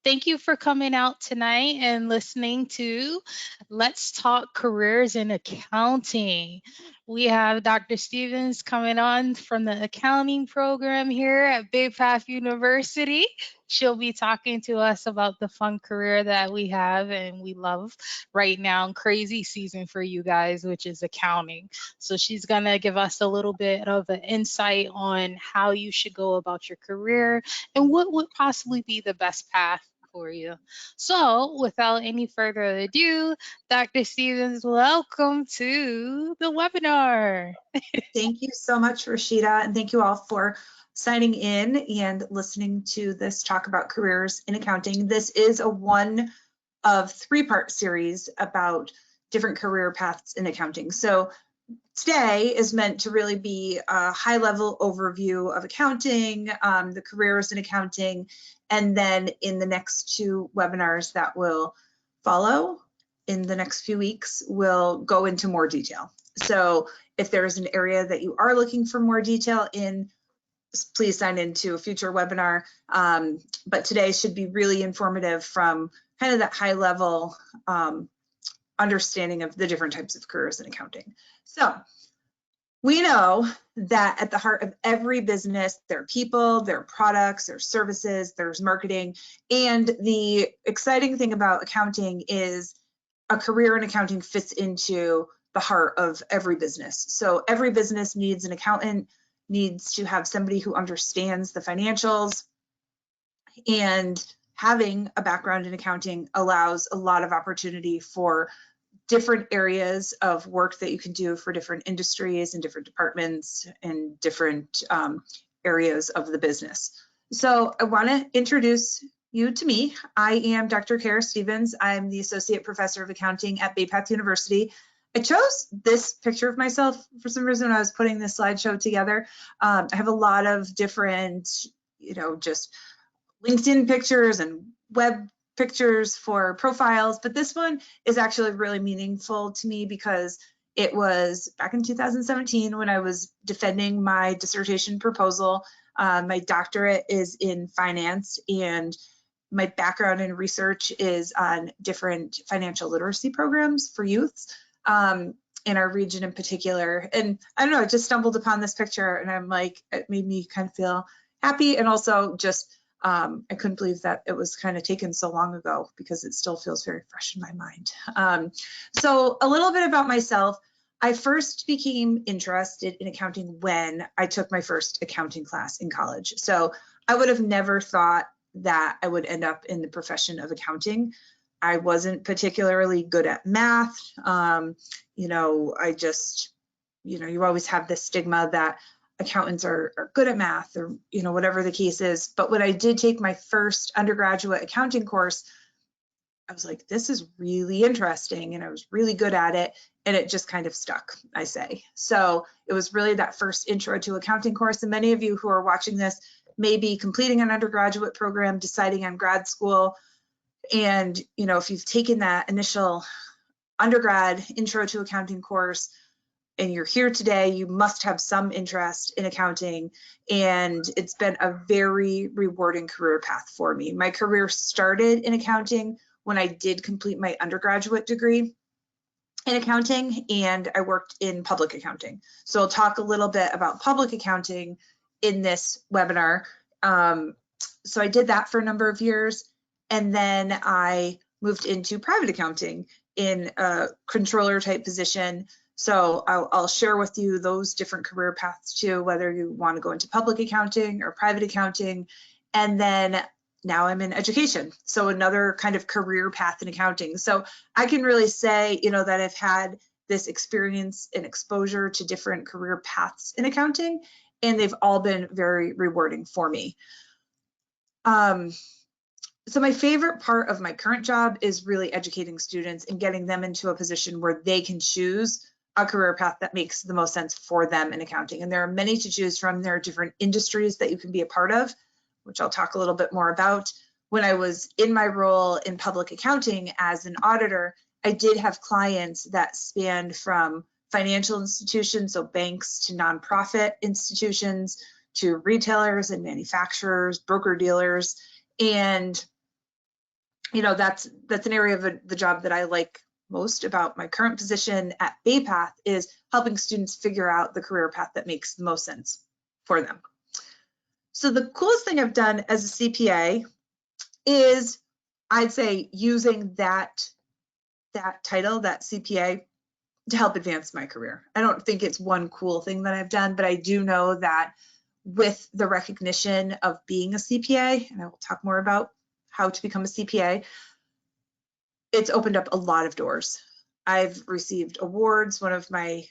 Thank you for coming out tonight and listening to Let's Talk Careers in Accounting. We have Dr. Stevens coming on from the accounting program here at Bay Path University. She'll be talking to us about the fun career that we have and we love right now, crazy season for you guys, which is accounting. So she's going to give us a little bit of an insight on how you should go about your career and what would possibly be the best path for you. So, without any further ado, Dr. Stevens, welcome to the webinar. Thank you so much, Rashida, and thank you all for signing in and listening to this talk about careers in accounting. This is a one of three-part series about different career paths in accounting. So today is meant to really be a high-level overview of accounting, the careers in accounting, and then in the next two webinars that will follow in the next few weeks, we'll go into more detail. So if there's an area that you are looking for more detail in, please sign into a future webinar. But today should be really informative from kind of that high-level understanding of the different types of careers in accounting. So we know that at the heart of every business, there are people, there are products, there's services, there's marketing. And the exciting thing about accounting is a career in accounting fits into the heart of every business. So every business needs an accountant, needs to have somebody who understands the financials, and having a background in accounting allows a lot of opportunity for different areas of work that you can do for different industries and different departments and different areas of the business. So I want to introduce you to me. I am Dr. Kara Stevens. I'm the Associate Professor of Accounting at Bay Path University. I chose this picture of myself for some reason when I was putting this slideshow together. I have a lot of different, just LinkedIn pictures and web pictures for profiles, but this one is actually really meaningful to me because it was back in 2017 when I was defending my dissertation proposal. My doctorate is in finance, and my background in research is on different financial literacy programs for youths in our region in particular. And I don't know, I just stumbled upon this picture and I'm like, it made me kind of feel happy, and also just I couldn't believe that it was kind of taken so long ago because it still feels very fresh in my mind. So a little bit about myself. I first became interested in accounting when I took my first accounting class in college. So I would have never thought that I would end up in the profession of accounting. I wasn't particularly good at math. I just, you always have this stigma that accountants are good at math or, whatever the case is. But when I did take my first undergraduate accounting course, I was like, this is really interesting. And I was really good at it. And it just kind of stuck, I say. So it was really that first intro to accounting course. And many of you who are watching this may be completing an undergraduate program, deciding on grad school. And, if you've taken that initial undergrad intro to accounting course, and you're here today, you must have some interest in accounting, and it's been a very rewarding career path for me. My career started in accounting when I did complete my undergraduate degree in accounting, and I worked in public accounting. So I'll talk a little bit about public accounting in this webinar. So I did that for a number of years, and then I moved into private accounting in a controller type position. So I'll share with you those different career paths too, whether you want to go into public accounting or private accounting. And then now I'm in education, so another kind of career path in accounting. So I can really say, that I've had this experience and exposure to different career paths in accounting, and they've all been very rewarding for me. So my favorite part of my current job is really educating students and getting them into a position where they can choose a career path that makes the most sense for them in accounting. And there are many to choose from. There are different industries that you can be a part of, which I'll talk a little bit more about. When I was in my role in public accounting as an auditor, I did have clients that spanned from financial institutions, so banks, to nonprofit institutions, to retailers and manufacturers, broker dealers. And that's an area of the job that I like most about my current position at BayPath, is helping students figure out the career path that makes the most sense for them. So the coolest thing I've done as a CPA is, I'd say, using that title, that CPA, to help advance my career. I don't think it's one cool thing that I've done, but I do know that with the recognition of being a CPA, and I will talk more about how to become a CPA, it's opened up a lot of doors. I've received awards. One of my,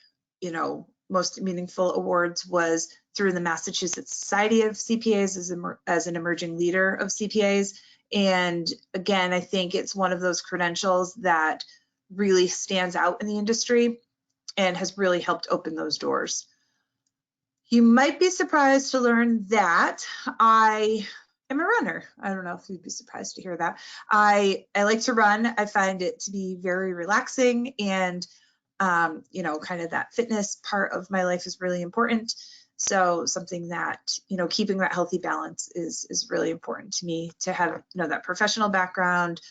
most meaningful awards was through the Massachusetts Society of CPAs as an emerging leader of CPAs. And again, I think it's one of those credentials that really stands out in the industry and has really helped open those doors. You might be surprised to learn that I am a runner. I don't know if you'd be surprised to hear that. I like to run. I find it to be very relaxing, and kind of that fitness part of my life is really important. So something that, keeping that healthy balance is really important to me, to have, that professional background,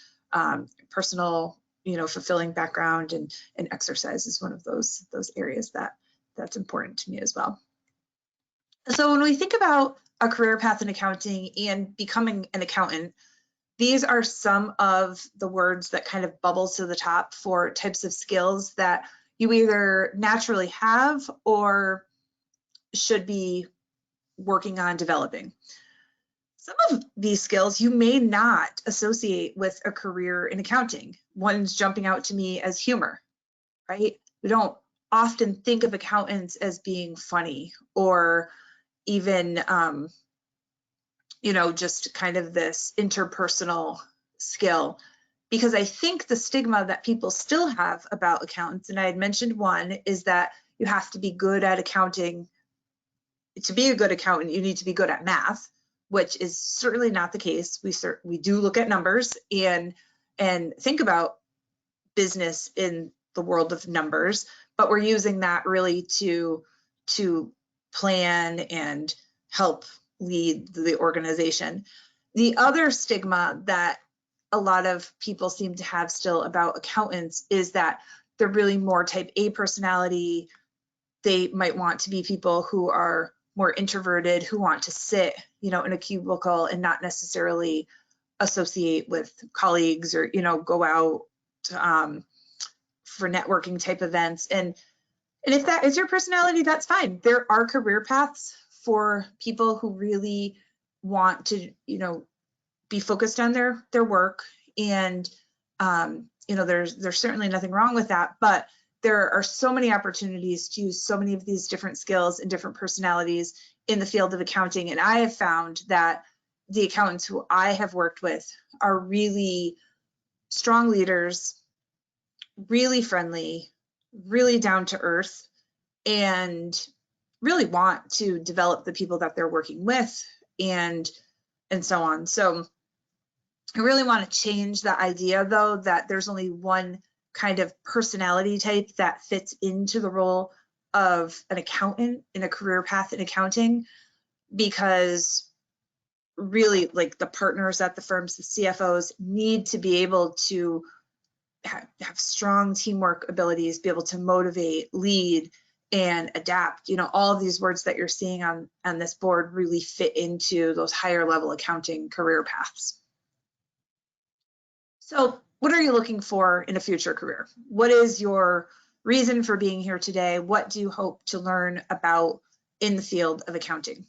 personal, fulfilling background, and exercise is one of those areas that's important to me as well. So when we think about a career path in accounting and becoming an accountant, these are some of the words that kind of bubble to the top for types of skills that you either naturally have or should be working on developing. Some of these skills you may not associate with a career in accounting. One's jumping out to me as humor, right? We don't often think of accountants as being funny, or even, just kind of this interpersonal skill, because I think the stigma that people still have about accountants, and I had mentioned one, is that you have to be good at accounting. To be a good accountant, you need to be good at math, which is certainly not the case. We do look at numbers and think about business in the world of numbers, but we're using that really to plan and help lead the organization. The other stigma that a lot of people seem to have still about accountants is that they're really more type A personality. They might want to be people who are more introverted, who want to sit, in a cubicle and not necessarily associate with colleagues, or, go out for networking type events. And if that is your personality, that's fine. There are career paths for people who really want to, be focused on their work. And, there's certainly nothing wrong with that, but there are so many opportunities to use so many of these different skills and different personalities in the field of accounting. And I have found that the accountants who I have worked with are really strong leaders, really friendly, really down to earth, and really want to develop the people that they're working with, and so on. So I really want to change the idea, though, that there's only one kind of personality type that fits into the role of an accountant in a career path in accounting, because really, like, the partners at the firms, the CFOs, need to be able to have strong teamwork abilities, be able to motivate, lead, and adapt. All of these words that you're seeing on this board really fit into those higher level accounting career paths. So what are you looking for in a future career? What is your reason for being here today? What do you hope to learn about in the field of accounting?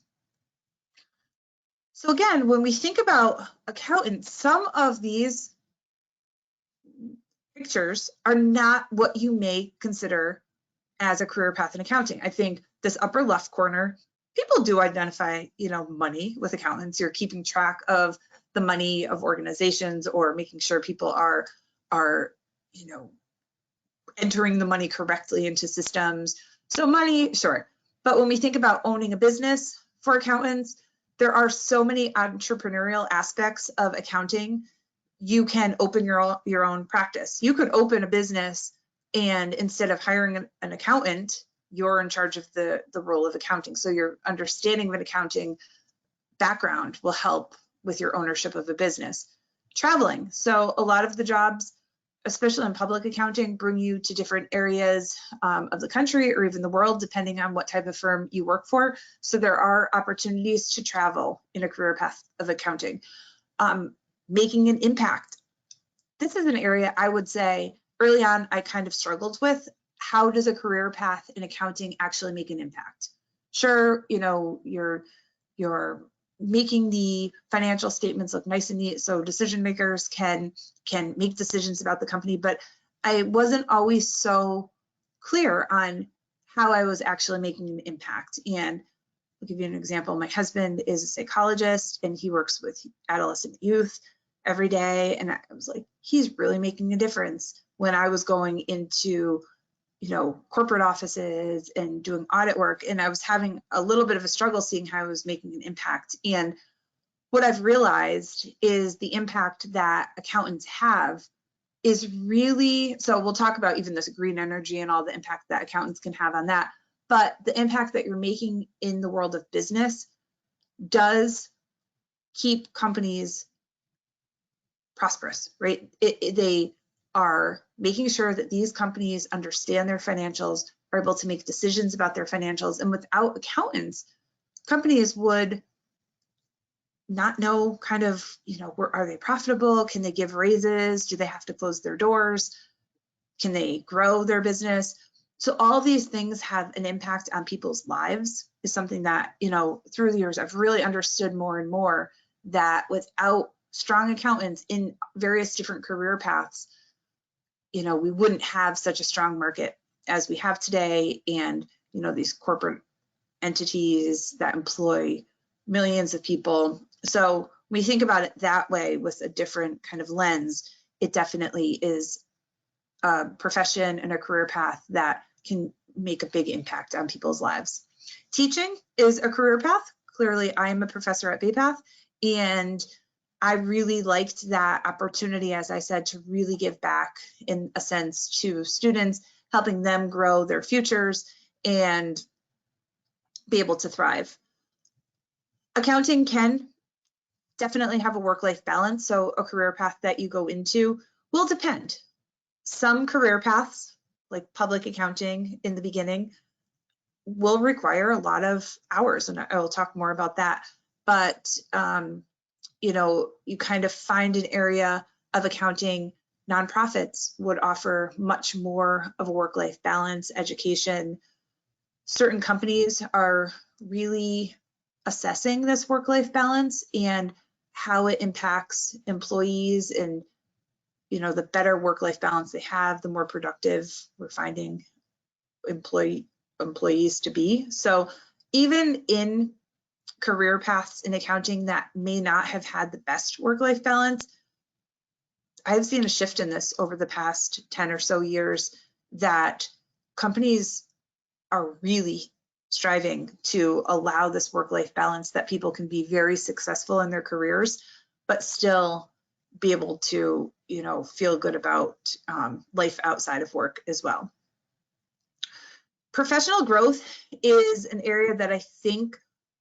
So again, when we think about accountants, some of these pictures are not what you may consider as a career path in accounting. I think this upper left corner, people do identify, money with accountants. You're keeping track of the money of organizations, or making sure people are entering the money correctly into systems. So money, sure. But when we think about owning a business for accountants, there are so many entrepreneurial aspects of accounting. You can open your own practice. You could open a business, and instead of hiring an accountant, you're in charge of the role of accounting. So your understanding of an accounting background will help with your ownership of a business. traveling. So a lot of the jobs, especially in public accounting, bring you to different areas of the country or even the world, depending on what type of firm you work for. So there are opportunities to travel in a career path of accounting. Making an impact. This is an area I would say early on I kind of struggled with. How does a career path in accounting actually make an impact? Sure, you know, you're making the financial statements look nice and neat so decision makers can make decisions about the company, but I wasn't always so clear on how I was actually making an impact. And I'll give you an example. My husband is a psychologist and he works with adolescent youth every day, and I was like, he's really making a difference. When I was going into, you know, corporate offices and doing audit work, and I was having a little bit of a struggle seeing how I was making an impact. And what I've realized is the impact that accountants have is really, so we'll talk about even this green energy and all the impact that accountants can have on that, but the impact that you're making in the world of business does keep companies prosperous, right? They are making sure that these companies understand their financials, are able to make decisions about their financials. And without accountants, companies would not know kind of, you know, are they profitable? Can they give raises? Do they have to close their doors? Can they grow their business? So all these things have an impact on people's lives is something that, you know, through the years, I've really understood more and more that without strong accountants in various different career paths, you know, we wouldn't have such a strong market as we have today. And, you know, these corporate entities that employ millions of people. So when we think about it that way with a different kind of lens, it definitely is a profession and a career path that can make a big impact on people's lives. Teaching is a career path. Clearly, I am a professor at Bay Path, and I really liked that opportunity, as I said, to really give back in a sense to students, helping them grow their futures and be able to thrive. Accounting can definitely have a work-life balance, so a career path that you go into will depend. Some career paths, like public accounting in the beginning, will require a lot of hours, and I will talk more about that. But you know, you kind of find an area of accounting. Nonprofits would offer much more of a work-life balance, education. Certain companies are really assessing this work-life balance and how it impacts employees, and you know, the better work-life balance they have, the more productive we're finding employees to be. So even in career paths in accounting that may not have had the best work-life balance, I've seen a shift in this over the past 10 or so years, that companies are really striving to allow this work-life balance, that people can be very successful in their careers, but still be able to, you know, feel good about life outside of work as well. Professional growth is an area that I think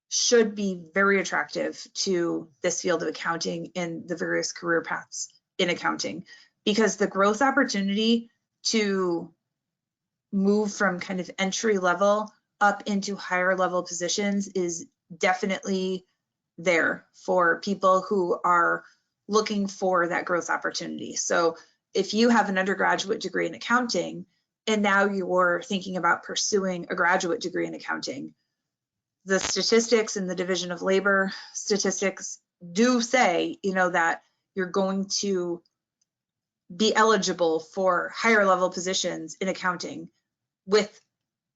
should be very attractive to this field of accounting and the various career paths in accounting, because the growth opportunity to move from kind of entry level up into higher level positions is definitely there for people who are looking for that growth opportunity. So if you have an undergraduate degree in accounting and now you're thinking about pursuing a graduate degree in accounting, the statistics in the Division of Labor statistics do say, you know, that you're going to be eligible for higher level positions in accounting with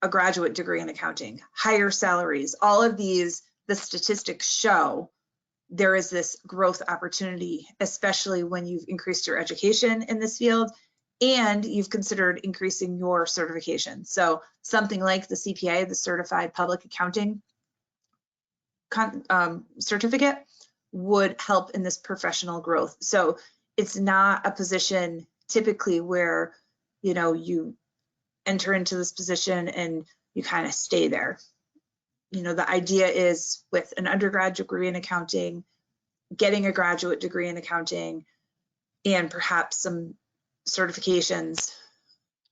a graduate degree in accounting, higher salaries. All of these, the statistics show there is this growth opportunity, especially when you've increased your education in this field and you've considered increasing your certification. So something like the CPA, the Certified Public Accounting certificate, would help in this professional growth. So it's not a position typically where, you know, you enter into this position and you kind of stay there. You know, the idea is with an undergrad degree in accounting, getting a graduate degree in accounting, and perhaps some certifications,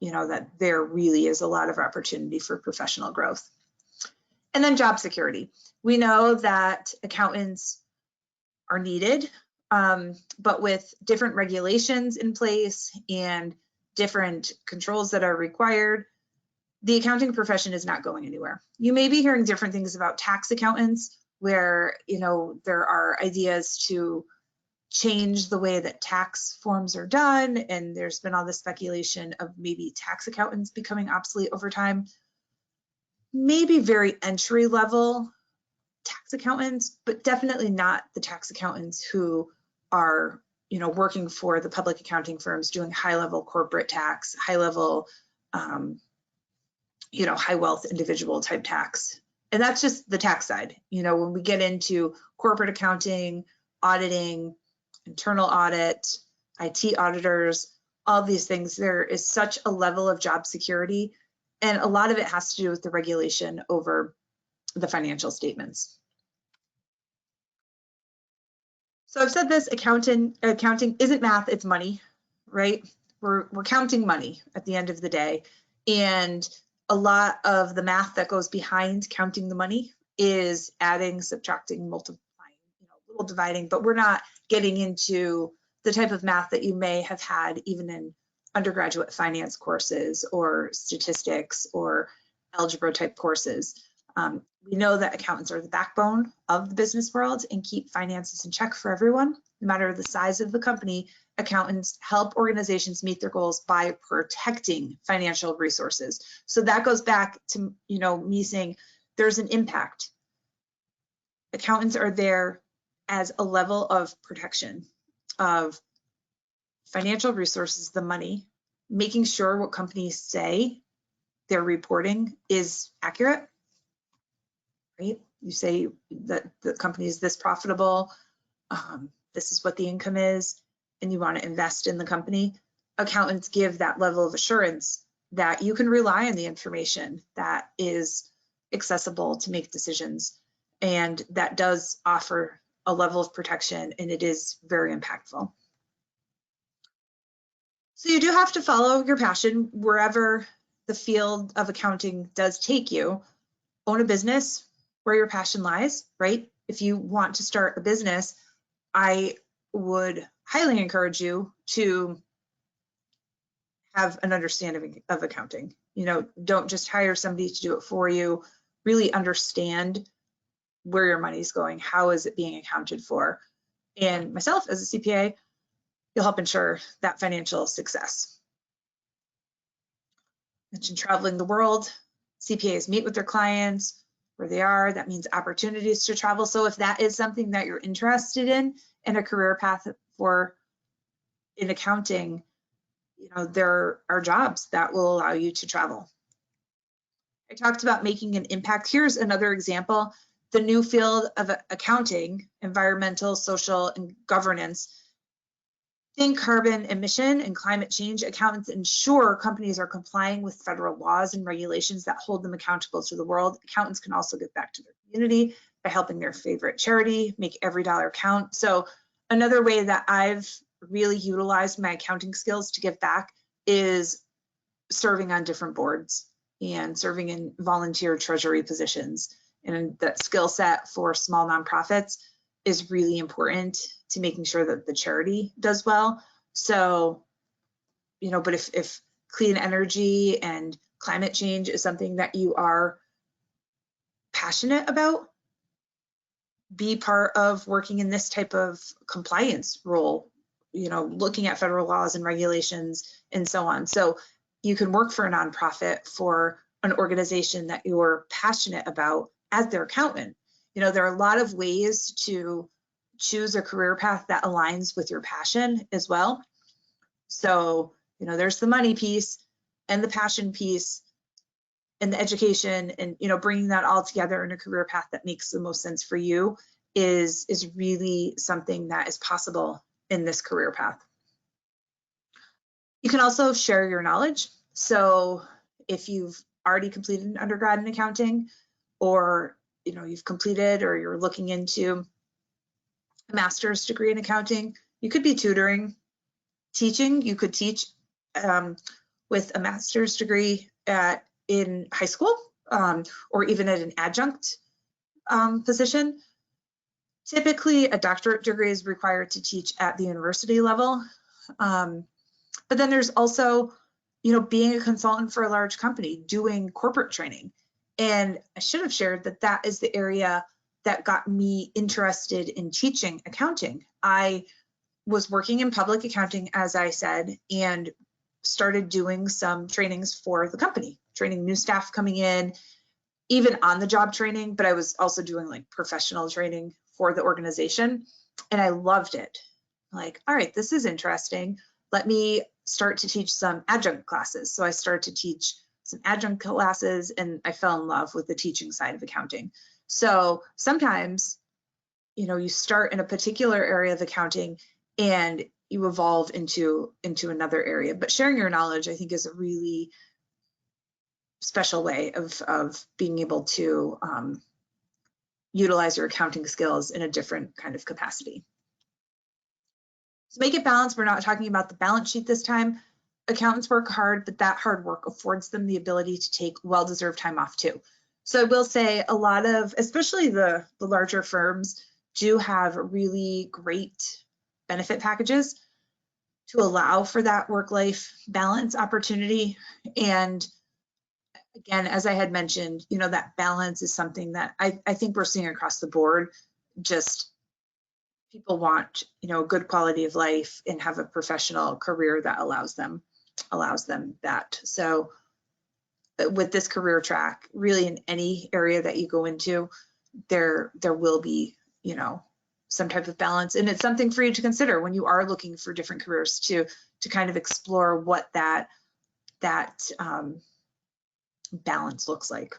that there really is a lot of opportunity for professional growth. And then job security. We know that accountants are needed, but with different regulations in place and different controls that are required, the accounting profession is not going anywhere. You may be hearing different things about tax accountants, where there are ideas to change the way that tax forms are done, and there's been all this speculation of maybe tax accountants becoming obsolete over time. Maybe very entry level tax accountants, but definitely not the tax accountants who are working for the public accounting firms doing high level corporate tax, high level high wealth individual type tax. And that's just the tax side. When we get into corporate accounting, auditing, internal audit, IT auditors, all these things, there is such a level of job security, and a lot of it has to do with the regulation over the financial statements. So I've said this, accounting isn't math, it's money, right? We're counting money at the end of the day. And a lot of the math that goes behind counting the money is adding, subtracting, multiplying, a little dividing, but we're not getting into the type of math that you may have had even in undergraduate finance courses or statistics or algebra type courses. We know that accountants are the backbone of the business world and keep finances in check for everyone. No matter the size of the company, accountants help organizations meet their goals by protecting financial resources. So that goes back to me saying there's an impact. Accountants are there as a level of protection of financial resources, the money, making sure what companies say they're reporting is accurate, right? You say that the company is this profitable, this is what the income is, and you want to invest in the company. Accountants give that level of assurance that you can rely on the information that is accessible to make decisions. And that does offer a level of protection, and it is very impactful. So you do have to follow your passion wherever the field of accounting does take you. Own a business where your passion lies, right? If you want to start a business, I would highly encourage you to have an understanding of accounting. Don't just hire somebody to do it for you. Really understand where your money's going. How is it being accounted for? And myself as a CPA, you'll help ensure that financial success. I mentioned traveling the world. CPAs meet with their clients where they are. That means opportunities to travel. So if that is something that you're interested in a career path for in accounting, there are jobs that will allow you to travel. I talked about making an impact. Here's another example. The new field of accounting, environmental, social, and governance. Think carbon emission and climate change. Accountants ensure companies are complying with federal laws and regulations that hold them accountable to the world. Accountants can also give back to their community by helping their favorite charity, make every dollar count. So another way that I've really utilized my accounting skills to give back is serving on different boards and serving in volunteer treasury positions. And that skill set for small nonprofits is really important to making sure that the charity does well. So, but if clean energy and climate change is something that you are passionate about, be part of working in this type of compliance role, looking at federal laws and regulations and so on. So you can work for a nonprofit, for an organization that you're passionate about as their accountant. There are a lot of ways to choose a career path that aligns with your passion as well. So, there's the money piece and the passion piece and the education, and, bringing that all together in a career path that makes the most sense for you is really something that is possible in this career path. You can also share your knowledge. So if you've already completed an undergrad in accounting, or you've completed or you're looking into a master's degree in accounting, you could be tutoring teaching. You could teach with a master's degree in high school or even at an adjunct position. Typically, a doctorate degree is required to teach at the university level. But then there's also, being a consultant for a large company, doing corporate training. And I should have shared that that is the area that got me interested in teaching accounting. I was working in public accounting, as I said, and started doing some trainings for the company, training new staff coming in, even on the job training, but I was also doing like professional training for the organization. And I loved it. Like, all right, this is interesting. Let me start to teach some adjunct classes. So I started to teach some adjunct classes and I fell in love with the teaching side of accounting. So sometimes, you start in a particular area of accounting and you evolve into another area. But sharing your knowledge, I think, is a really special way of being able to utilize your accounting skills in a different kind of capacity. To make it balanced, we're not talking about the balance sheet this time. Accountants work hard, but that hard work affords them the ability to take well-deserved time off too. So I will say a lot of, especially the larger firms, do have really great benefit packages to allow for that work-life balance opportunity. And again, as I had mentioned, that balance is something that I think we're seeing across the board. Just people want, a good quality of life and have a professional career that allows them that. So with this career track, really in any area that you go into, there will be, some type of balance. And it's something for you to consider when you are looking for different careers to kind of explore what that balance looks like.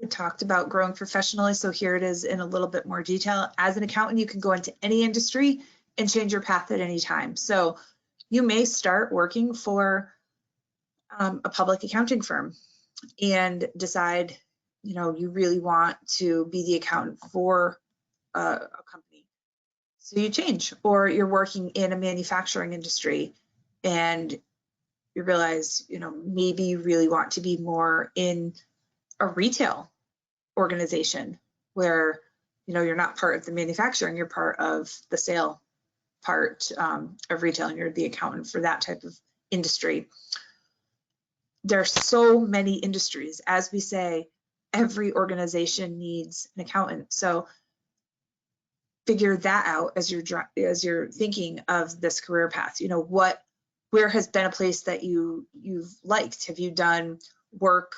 We talked about growing professionally, so here it is in a little bit more detail. As an accountant, you can go into any industry and change your path at any time. So you may start working for a public accounting firm and decide, you really want to be the accountant for a company. So you change, or you're working in a manufacturing industry and you realize, maybe you really want to be more in a retail organization where, you're not part of the manufacturing, you're part of the sale part of retail, and you're the accountant for that type of industry. There's so many industries. As we say, every organization needs an accountant. So figure that out as you're thinking of this career path. Where has been a place that you've liked? Have you done work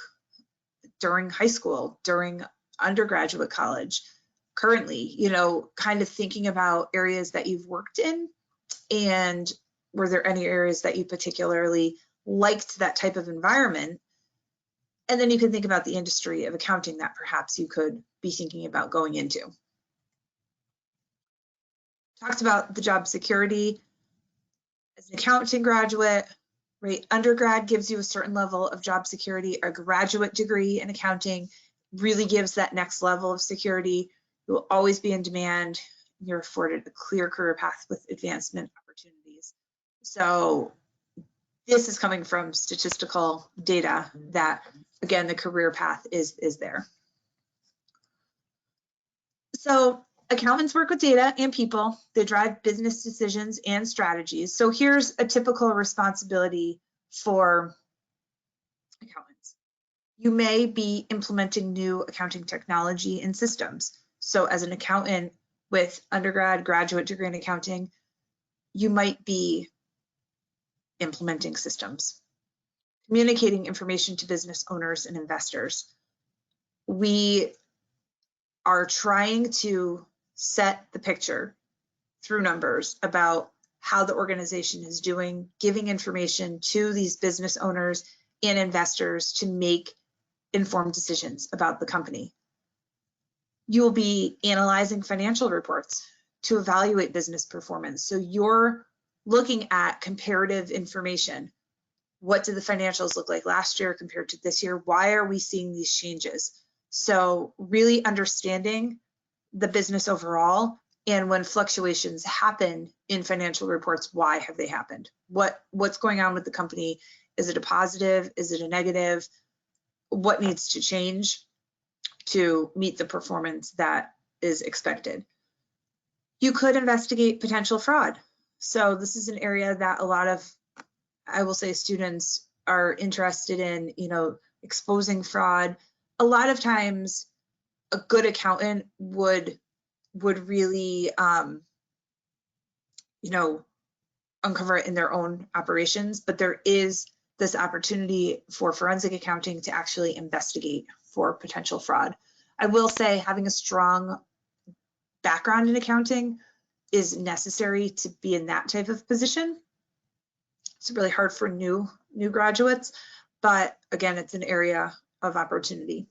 during high school, during undergraduate college, currently, kind of thinking about areas that you've worked in, and were there any areas that you particularly liked that type of environment? And then you can think about the industry of accounting that perhaps you could be thinking about going into. Talked about the job security. As an accounting graduate, right, undergrad gives you a certain level of job security. A graduate degree in accounting really gives that next level of security. You will always be in demand. You're afforded a clear career path with advancement opportunities. So this is coming from statistical data that, again, the career path is there. So accountants work with data and people. They drive business decisions and strategies. So here's a typical responsibility for accountants. You may be implementing new accounting technology and systems. So as an accountant with undergrad, graduate degree in accounting, you might be implementing systems, communicating information to business owners and investors. We are trying to set the picture through numbers about how the organization is doing, giving information to these business owners and investors to make informed decisions about the company. You will be analyzing financial reports to evaluate business performance. So you're looking at comparative information. What did the financials look like last year compared to this year? Why are we seeing these changes? So really understanding the business overall And when fluctuations happen in financial reports, why have they happened? What's going on with the company? Is it a positive? Is it a negative? What needs to change to meet the performance that is expected? You could investigate potential fraud. So this is an area that a lot of, I will say, students are interested in, exposing fraud. A lot of times a good accountant would really, uncover it in their own operations, but there is this opportunity for forensic accounting to actually investigate for potential fraud. I will say having a strong background in accounting is necessary to be in that type of position. It's really hard for new graduates, but again, it's an area of opportunity.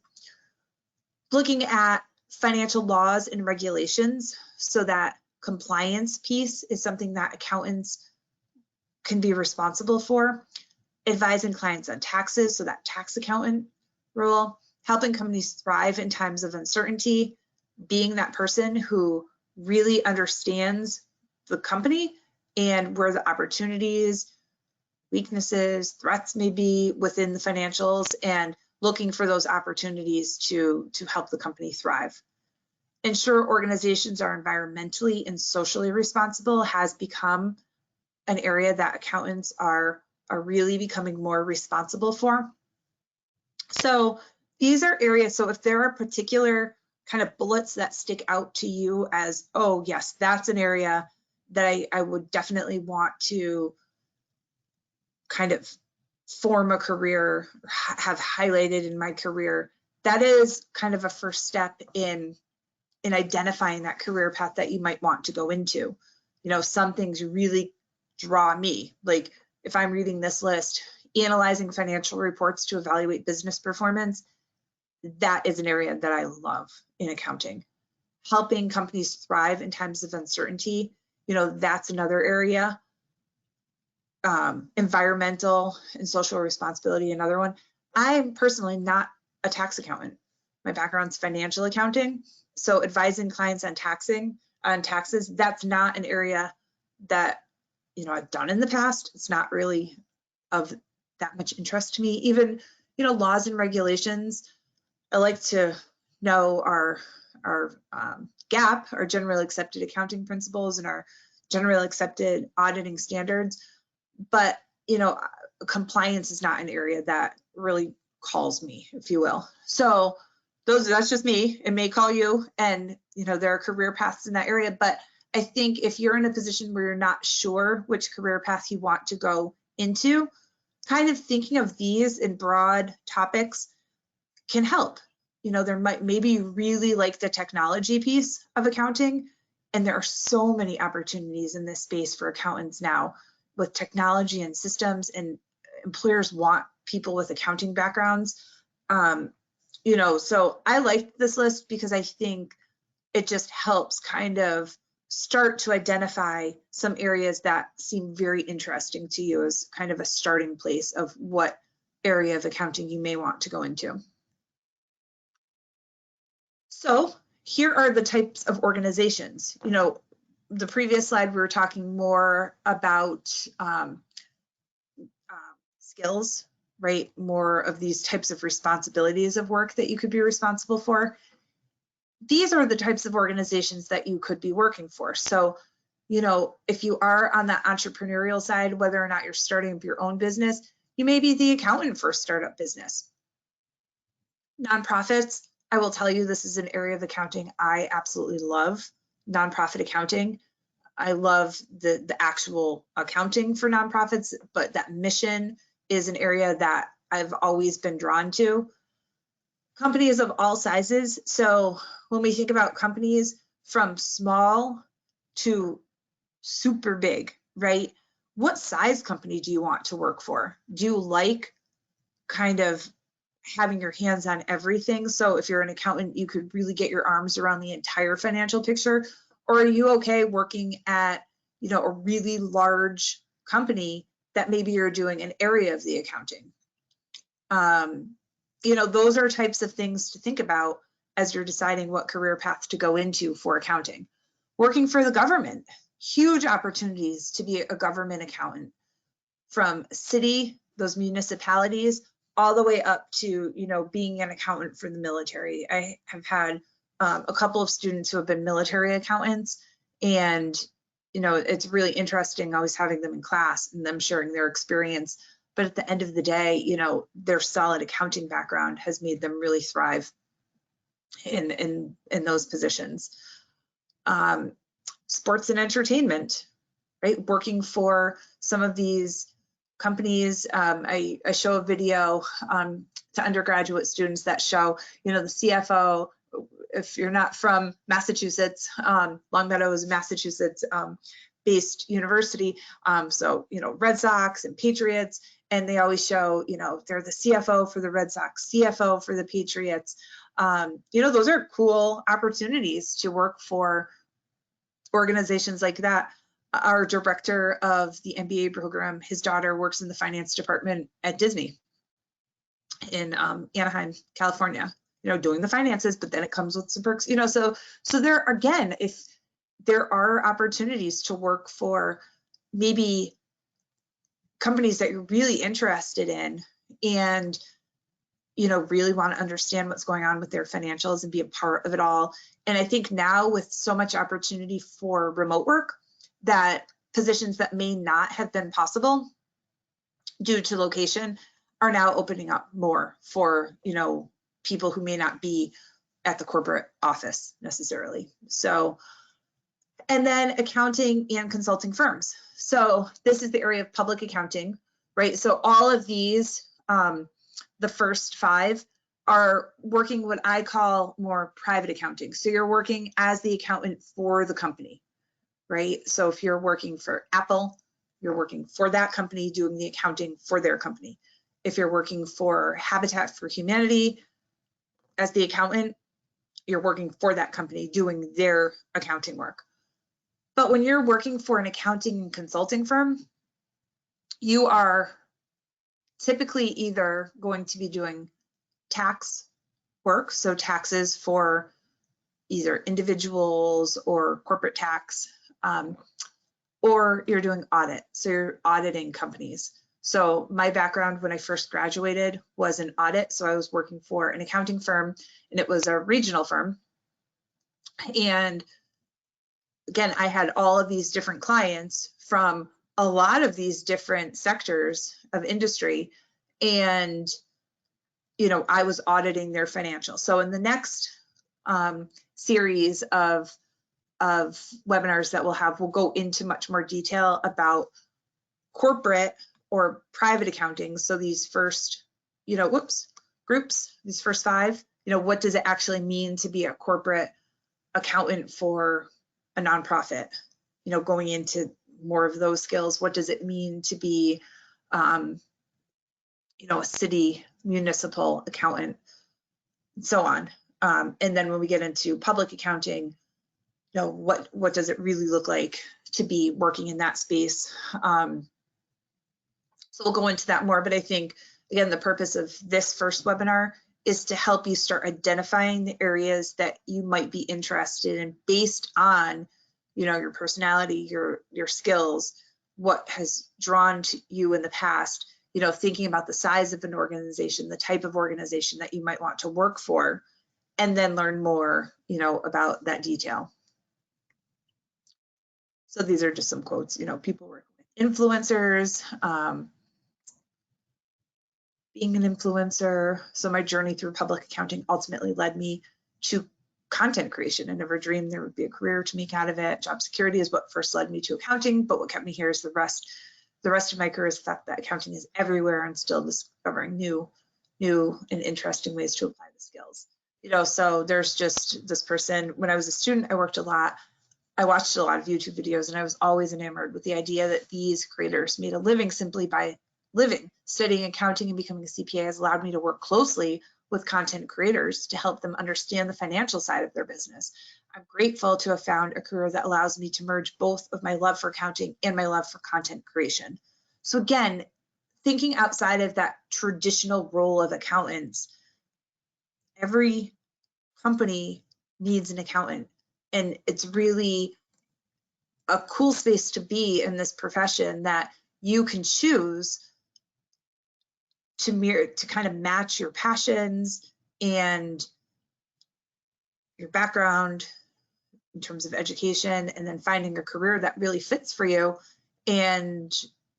Looking at financial laws and regulations, so that compliance piece is something that accountants can be responsible for. Advising clients on taxes, so that tax accountant role. Helping companies thrive in times of uncertainty, being that person who really understands the company and where the opportunities, weaknesses, threats may be within the financials, and looking for those opportunities to help the company thrive. Ensure organizations are environmentally and socially responsible has become an area that accountants are really becoming more responsible for. So these are areas, so if there are particular kind of bullets that stick out to you as, oh yes, that's an area that I would definitely want to kind of form a career, have highlighted in my career, that is kind of a first step in identifying that career path that you might want to go into. Some things really draw me, like if I'm reading this list, analyzing financial reports to evaluate business performance, that is an area that I love in accounting. Helping companies thrive in times of uncertainty, that's another area. Environmental and social responsibility, another one. I'm personally not a tax accountant. My background's financial accounting, so advising clients on taxes, that's not an area that I've done in the past. It's not really of that much interest to me. Even laws and regulations, I like to know our GAAP, our generally accepted accounting principles, and our generally accepted auditing standards. But compliance is not an area that really calls me, if you will. So that's just me. It may call you, and there are career paths in that area. But I think if you're in a position where you're not sure which career path you want to go into, kind of thinking of these in broad topics can help. There maybe you really like the technology piece of accounting, and there are so many opportunities in this space for accountants now with technology and systems, and employers want people with accounting backgrounds. So I like this list because I think it just helps kind of start to identify some areas that seem very interesting to you as kind of a starting place of what area of accounting you may want to go into. So here are the types of organizations. The previous slide, we were talking more about skills, right? More of these types of responsibilities of work that you could be responsible for. These are the types of organizations that you could be working for. So, if you are on the entrepreneurial side, whether or not you're starting up your own business, you may be the accountant for a startup business. Nonprofits, I will tell you, this is an area of accounting I absolutely love, nonprofit accounting. I love the actual accounting for nonprofits, but that mission is an area that I've always been drawn to. Companies of all sizes. So when we think about companies from small to super big, right? What size company do you want to work for? Do you like kind of having your hands on everything? So if you're an accountant, you could really get your arms around the entire financial picture. Or are you okay working at, a really large company that maybe you're doing an area of the accounting? Those are types of things to think about as you're deciding what career path to go into for accounting. Working for the government, huge opportunities to be a government accountant, from city, those municipalities, all the way up to, you know, being an accountant for the military. I have had a couple of students who have been military accountants, and, you know, it's really interesting always having them in class and them sharing their experience. But at the end of the day, you know, their solid accounting background has made them really thrive in those positions. Sports and entertainment, right? Working for some of these companies. I show a video to undergraduate students that show, you know, the CFO. If you're not from Massachusetts, Longmeadow is a Massachusetts based university. So, you know, Red Sox and Patriots, and they always show, you know, they're the CFO for the Red Sox, CFO for the Patriots. You know, those are cool opportunities to work for organizations like that. Our director of the MBA program, his daughter works in the finance department at Disney in Anaheim, California, you know, doing the finances, but then it comes with some perks, you know, so there, again, if there are opportunities to work for maybe companies that you're really interested in and, you know, really want to understand what's going on with their financials and be a part of it all. And I think now with so much opportunity for remote work, that positions that may not have been possible due to location are now opening up more for, you know, people who may not be at the corporate office necessarily. So, and then accounting and consulting firms. So this is the area of public accounting, right? So all of these, the first 5 are working what I call more private accounting. So you're working as the accountant for the company, right? So if you're working for Apple, you're working for that company doing the accounting for their company. If you're working for Habitat for Humanity as the accountant, you're working for that company doing their accounting work. But when you're working for an accounting and consulting firm, you are typically either going to be doing tax work, so taxes for either individuals or corporate tax, or you're doing audit, so you're auditing companies. So my background when I first graduated was in audit, so I was working for an accounting firm, and it was a regional firm. And again, I had all of these different clients from a lot of these different sectors of industry, and, you know, I was auditing their financials. So in the next series of webinars that we'll have, we'll go into much more detail about corporate or private accounting. So these first, you know, groups, these first 5, you know, what does it actually mean to be a corporate accountant for a nonprofit? You know, going into more of those skills. What does it mean to be, you know, a city municipal accountant, and so on. And then when we get into public accounting, you know, what does it really look like to be working in that space? So we'll go into that more, but I think, again, the purpose of this first webinar is to help you start identifying the areas that you might be interested in based on, you know, your personality, your skills, what has drawn to you in the past, you know, thinking about the size of an organization, the type of organization that you might want to work for, and then learn more, you know, about that detail. So these are just some quotes, you know, people work with influencers, being an influencer. So my journey through public accounting ultimately led me to content creation. I never dreamed there would be a career to make out of it. Job security is what first led me to accounting, but what kept me here is the rest of my career is the fact that accounting is everywhere and still discovering new and interesting ways to apply the skills. You know, so there's just this person, when I was a student, I worked a lot. I watched a lot of YouTube videos, and I was always enamored with the idea that these creators made a living simply by living. Studying accounting and becoming a CPA has allowed me to work closely with content creators to help them understand the financial side of their business. I'm grateful to have found a career that allows me to merge both of my love for accounting and my love for content creation. So again, thinking outside of that traditional role of accountants, every company needs an accountant, and it's really a cool space to be in this profession, that you can choose to kind of match your passions and your background in terms of education, and then finding a career that really fits for you. And,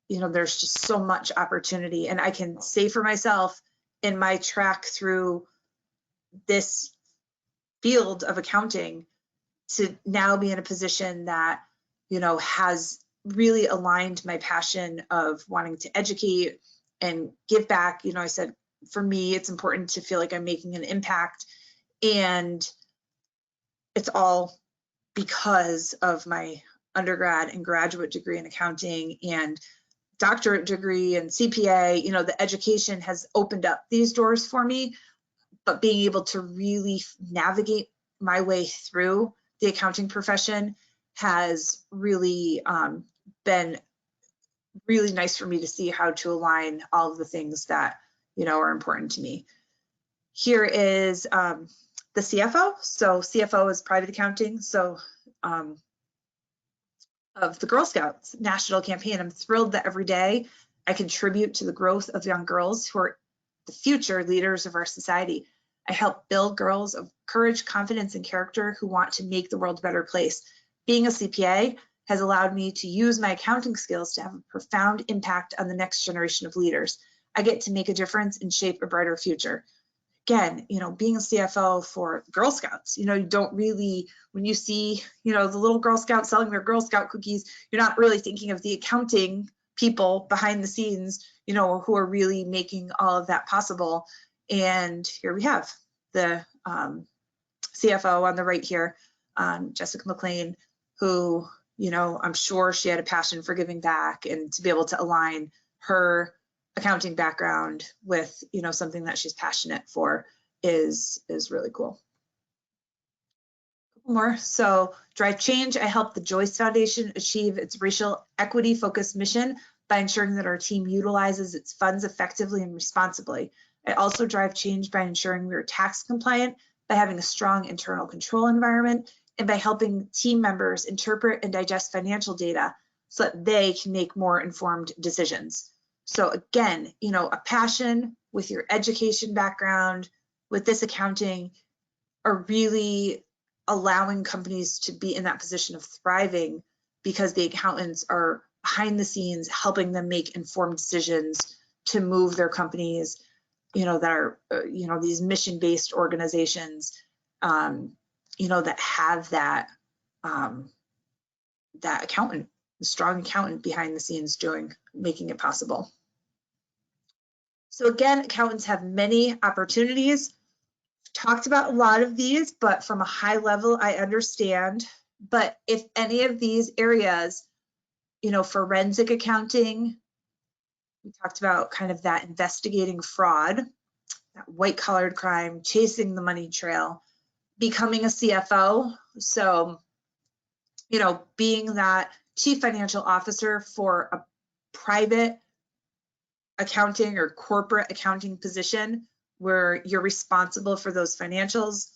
you know, there's just so much opportunity. And I can say for myself, in my track through this field of accounting, to now be in a position that, you know, has really aligned my passion of wanting to educate and give back. You know, I said, for me, it's important to feel like I'm making an impact, and it's all because of my undergrad and graduate degree in accounting and doctorate degree and CPA. You know, the education has opened up these doors for me, but being able to really navigate my way through the accounting profession has really been really nice for me to see how to align all of the things that, you know, are important to me. Here is the CFO. So CFO is private accounting. So of the Girl Scouts national campaign, I'm thrilled that every day I contribute to the growth of young girls who are the future leaders of our society. I help build girls of courage, confidence, and character who want to make the world a better place. Being a CPA has allowed me to use my accounting skills to have a profound impact on the next generation of leaders. I get to make a difference and shape a brighter future. Again, you know, being a CFO for Girl Scouts, you know, you don't really, when you see, you know, the little Girl Scouts selling their Girl Scout cookies, you're not really thinking of the accounting people behind the scenes, you know, who are really making all of that possible. And here we have the CFO on the right here, Jessica McLean, who, you know, I'm sure she had a passion for giving back, and to be able to align her accounting background with, you know, something that she's passionate for is really cool. More. So Drive Change, I help the Joyce Foundation achieve its racial equity focused mission by ensuring that our team utilizes its funds effectively and responsibly. I also drive change by ensuring we are tax compliant, by having a strong internal control environment, and by helping team members interpret and digest financial data so that they can make more informed decisions. So again, you know, a passion with your education background, with this accounting, are really allowing companies to be in that position of thriving, because the accountants are behind the scenes helping them make informed decisions to move their companies, you know, that are, you know, these mission-based organizations, you know, that have that, that accountant, the strong accountant behind the scenes making it possible. So again, accountants have many opportunities. Talked about a lot of these, but from a high level, I understand. But if any of these areas, you know, forensic accounting, we talked about kind of that investigating fraud, that white collared crime, chasing the money trail, becoming a CFO. So, you know, being that chief financial officer for a private accounting or corporate accounting position where you're responsible for those financials.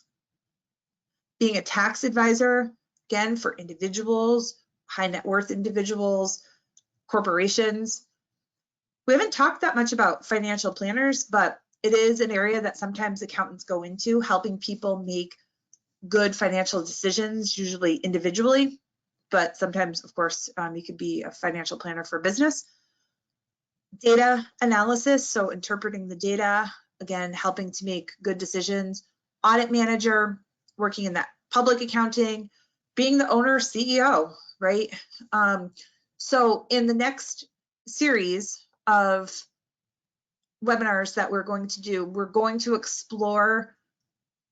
Being a tax advisor, again, for individuals, high net worth individuals, corporations. We haven't talked that much about financial planners, but it is an area that sometimes accountants go into, helping people make good financial decisions, usually individually, but sometimes, of course, you could be a financial planner for business. Data analysis, so interpreting the data, again, helping to make good decisions. Audit manager, working in that public accounting, being the owner, CEO, right? So in the next series of webinars that we're going to do, we're going to explore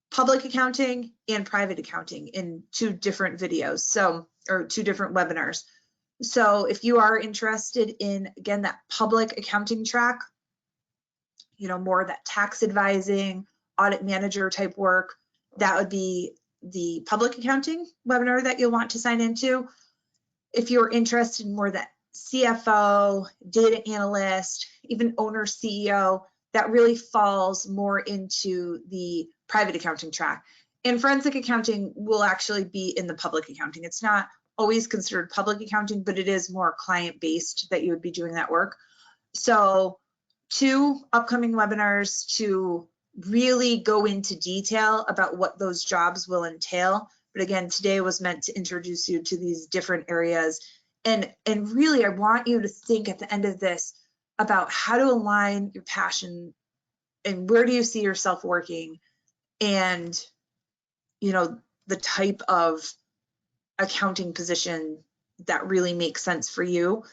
public accounting and private accounting in 2 different videos, so, or 2 different webinars. So if you are interested in, again, that public accounting track, you know, more of that tax advising, audit manager type work, that would be the public accounting webinar that you'll want to sign into. If you're interested in more that CFO, data analyst, even owner, CEO, that really falls more into the private accounting track. And forensic accounting will actually be in the public accounting. It's not always considered public accounting, but it is more client-based that you would be doing that work. So 2 upcoming webinars to really go into detail about what those jobs will entail. But again, today was meant to introduce you to these different areas. And really, I want you to think at the end of this about how to align your passion and where do you see yourself working, and, you know, the type of accounting position that really makes sense for you.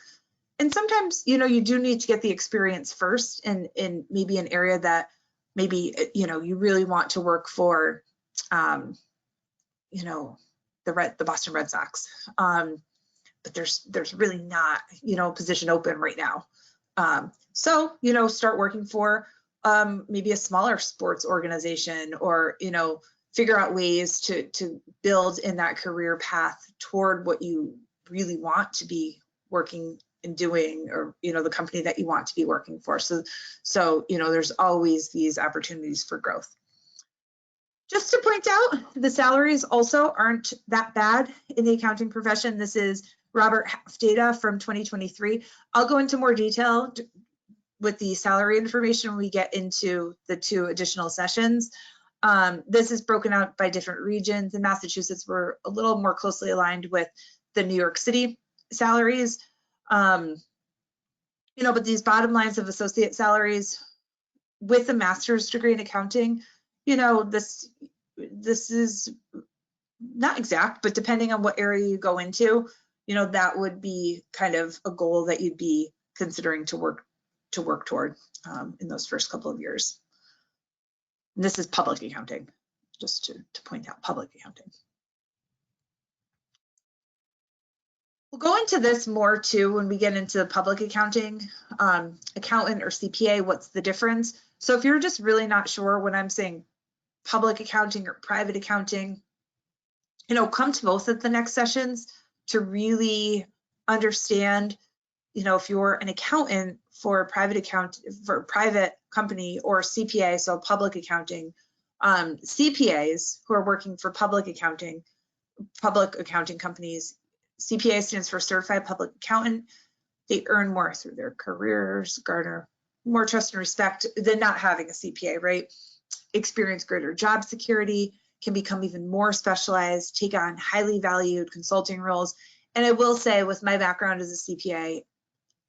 And sometimes, you know, you do need to get the experience first in maybe an area that maybe, you know, you really want to work for, you know, the Boston Red Sox. But there's really not, you know, a position open right now. So, you know, start working for maybe a smaller sports organization, or, you know, figure out ways to build in that career path toward what you really want to be working and doing, or, you know, the company that you want to be working for. So, you know, there's always these opportunities for growth. Just to point out, the salaries also aren't that bad in the accounting profession. This is Robert Half data from 2023. I'll go into more detail with the salary information when we get into the 2 additional sessions. This is broken out by different regions. In Massachusetts, we're a little more closely aligned with the New York City salaries. You know, but these bottom lines of associate salaries with a master's degree in accounting, you know, this is not exact, but depending on what area you go into, you know, that would be kind of a goal that you'd be considering to work toward in those first couple of years. And this is public accounting, just to point out public accounting. We'll go into this more too when we get into public accounting, accountant or CPA, what's the difference? So if you're just really not sure when I'm saying public accounting or private accounting, you know, come to both of the next sessions to really understand, you know, if you're an accountant for a private company, or CPA, so public accounting, CPAs who are working for public accounting companies, CPA stands for Certified Public Accountant. They earn more through their careers, garner more trust and respect than not having a CPA, right? Experience greater job security, can become even more specialized, take on highly valued consulting roles. And I will say, with my background as a CPA,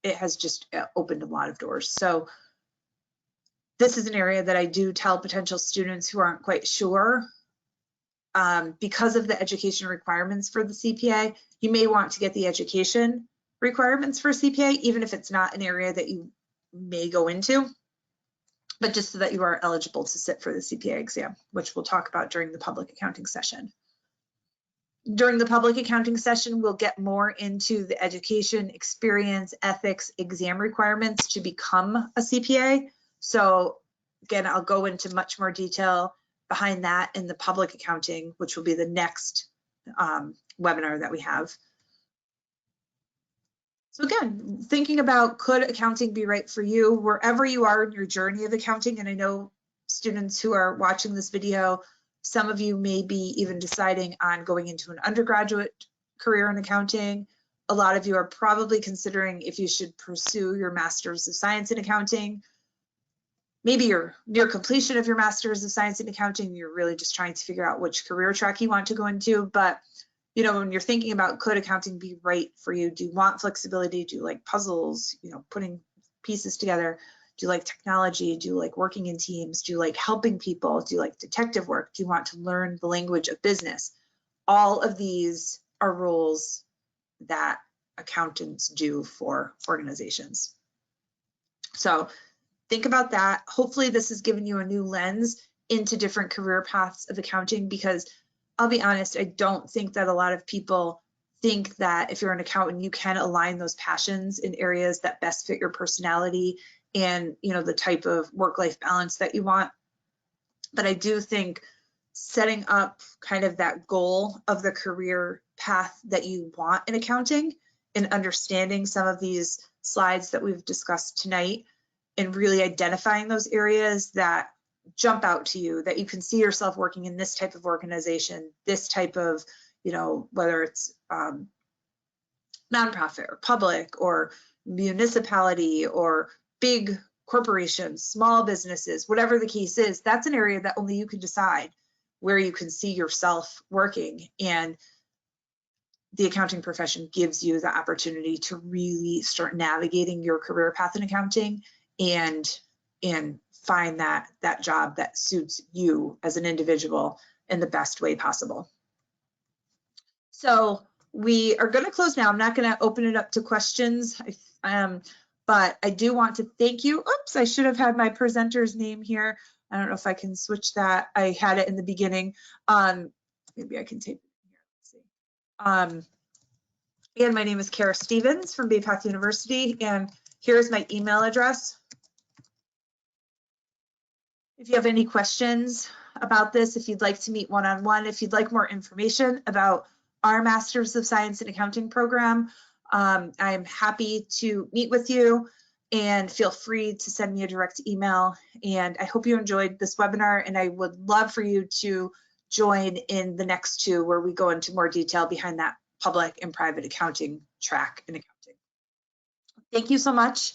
it has just opened a lot of doors. So this is an area that I do tell potential students who aren't quite sure, because of the education requirements for the CPA, you may want to get the education requirements for CPA, even if it's not an area that you may go into, but just so that you are eligible to sit for the CPA exam, which we'll talk about during the public accounting session. During the public accounting session, we'll get more into the education, experience, ethics, exam requirements to become a CPA. So again, I'll go into much more detail behind that in the public accounting, which will be the next webinar that we have. So again, thinking about, could accounting be right for you wherever you are in your journey of accounting? And I know students who are watching this video, some of you may be even deciding on going into an undergraduate career in accounting. A lot of you are probably considering if you should pursue your Master's of Science in Accounting. Maybe you're near completion of your Master's of Science in Accounting. You're really just trying to figure out which career track you want to go into. But you know, when you're thinking about, could accounting be right for you? Do you want flexibility? Do you like puzzles, you know, putting pieces together? Do you like technology? Do you like working in teams? Do you like helping people? Do you like detective work? Do you want to learn the language of business? All of these are roles that accountants do for organizations. So think about that. Hopefully this has given you a new lens into different career paths of accounting, because I'll be honest, I don't think that a lot of people think that if you're an accountant, you can align those passions in areas that best fit your personality and, you know, the type of work-life balance that you want. But I do think setting up kind of that goal of the career path that you want in accounting and understanding some of these slides that we've discussed tonight and really identifying those areas that jump out to you, that you can see yourself working in this type of organization, this type of, you know, whether it's nonprofit or public or municipality or big corporations, small businesses, whatever the case is, that's an area that only you can decide where you can see yourself working. And the accounting profession gives you the opportunity to really start navigating your career path in accounting and find that job that suits you as an individual in the best way possible. So we are going to close now. I'm not going to open it up to questions, but I do want to thank you. Oops, I should have had my presenter's name here. I don't know if I can switch that. I had it in the beginning. Maybe I can tape it here. Let's see. Again, my name is Kara Stevens from Bay Path University, and here's my email address. If you have any questions about this, if you'd like to meet one-on-one, if you'd like more information about our Masters of Science in Accounting program, I'm happy to meet with you, and feel free to send me a direct email. And I hope you enjoyed this webinar, and I would love for you to join in the next two where we go into more detail behind that public and private accounting track in accounting. Thank you so much,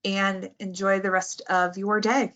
and enjoy the rest of your day.